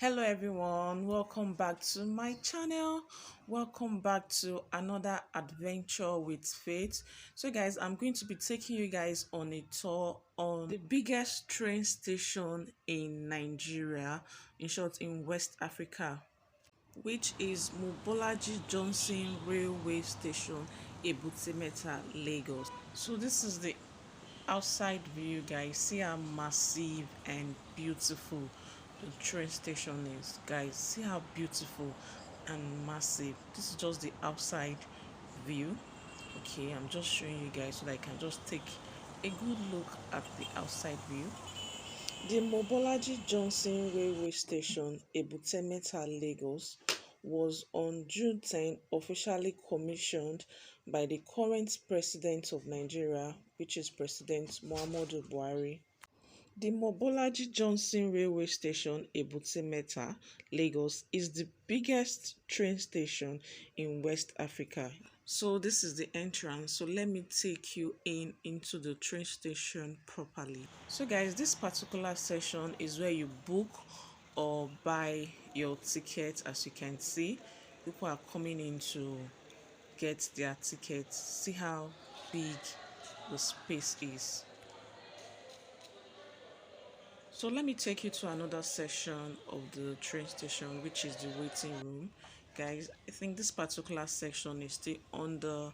Hello everyone, welcome back to my channel. Welcome back to another adventure with Faith. So guys, I'm going to be taking you guys on a tour on the biggest train station in Nigeria, in short in West Africa, which is Mobolaji Johnson Railway Station, Ebutimeta, Lagos. So this is the outside view, guys. See how massive and beautiful the train station is, guys. See how beautiful and massive. This is just the outside view. Okay, I'm just showing you guys so that I can just take a good look at the outside view. The Mobolaji Johnson Railway Station, Ebutemeta, Lagos, was on June 10 officially commissioned by the current president of Nigeria, which is President Muhammadu Buhari. The Mobolaji Johnson Railway Station, Ebutimeta, Lagos, is the biggest train station in West Africa. So this is the entrance. So let me take you into the train station properly. So guys, this particular section is where you book or buy your ticket. As you can see, people are coming in to get their tickets. See how big the space is. So let me take you to another section of the train station, which is the waiting room. Guys, I think this particular section is still under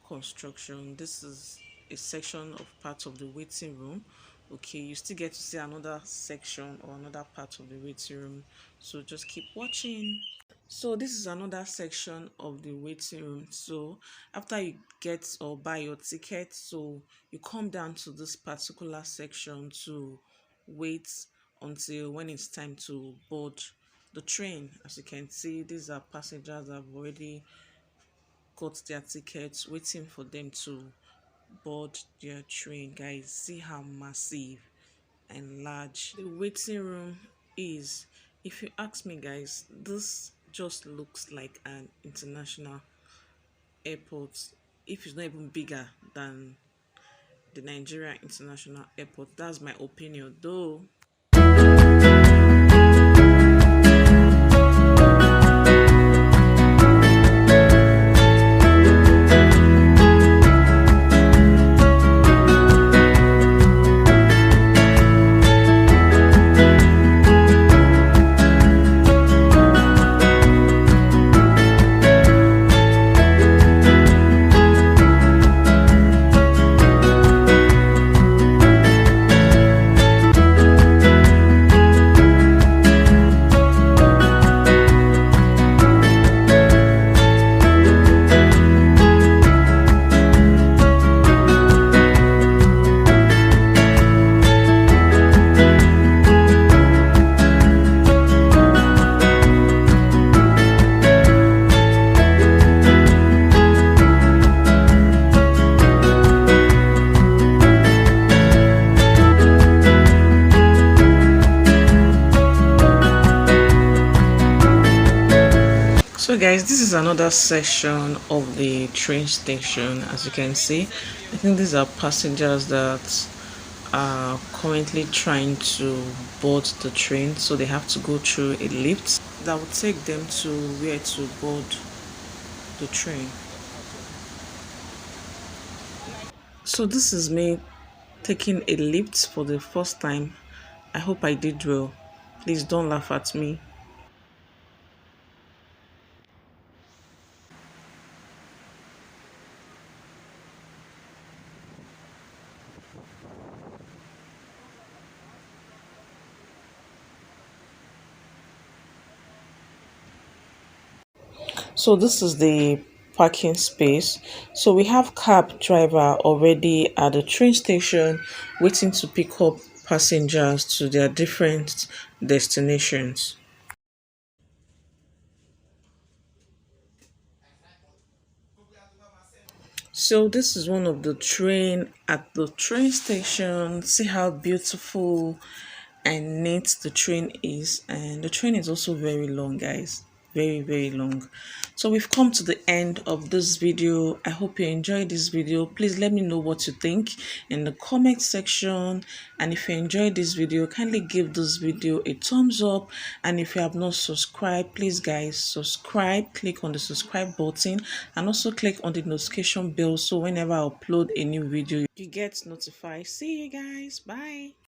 construction. This is a section of part of the waiting room. Okay, you still get to see another section or another part of the waiting room. So just keep watching. So this is another section of the waiting room. So after you get or buy your ticket, so you come down to this particular section to wait until when it's time to board the train. As you can see, these are passengers that have already got their tickets, waiting for them to board their train. Guys, see how massive and large the waiting room is. If you ask me, guys, this just looks like an international airport, if it's not even bigger than the Nigeria International Airport. That's my opinion though. So guys, this is another section of the train station. As you can see, I think these are passengers that are currently trying to board the train, so they have to go through a lift that will take them to where to board the train. So this is me taking a lift for the first time. I hope I did well. Please don't laugh at me. So this is the parking space. So we have cab driver already at the train station waiting to pick up passengers to their different destinations. So this is one of the train at the train station. See how beautiful and neat the train is, and the train is also very long, guys. very long. So we've come to the end of this video. I hope you enjoyed this video. Please let me know what you think in the comment section, and if you enjoyed this video, kindly give this video a thumbs up. And if you have not subscribed, please guys subscribe, click on the subscribe button, and also click on the notification bell so whenever I upload a new video you get notified. See you guys, bye.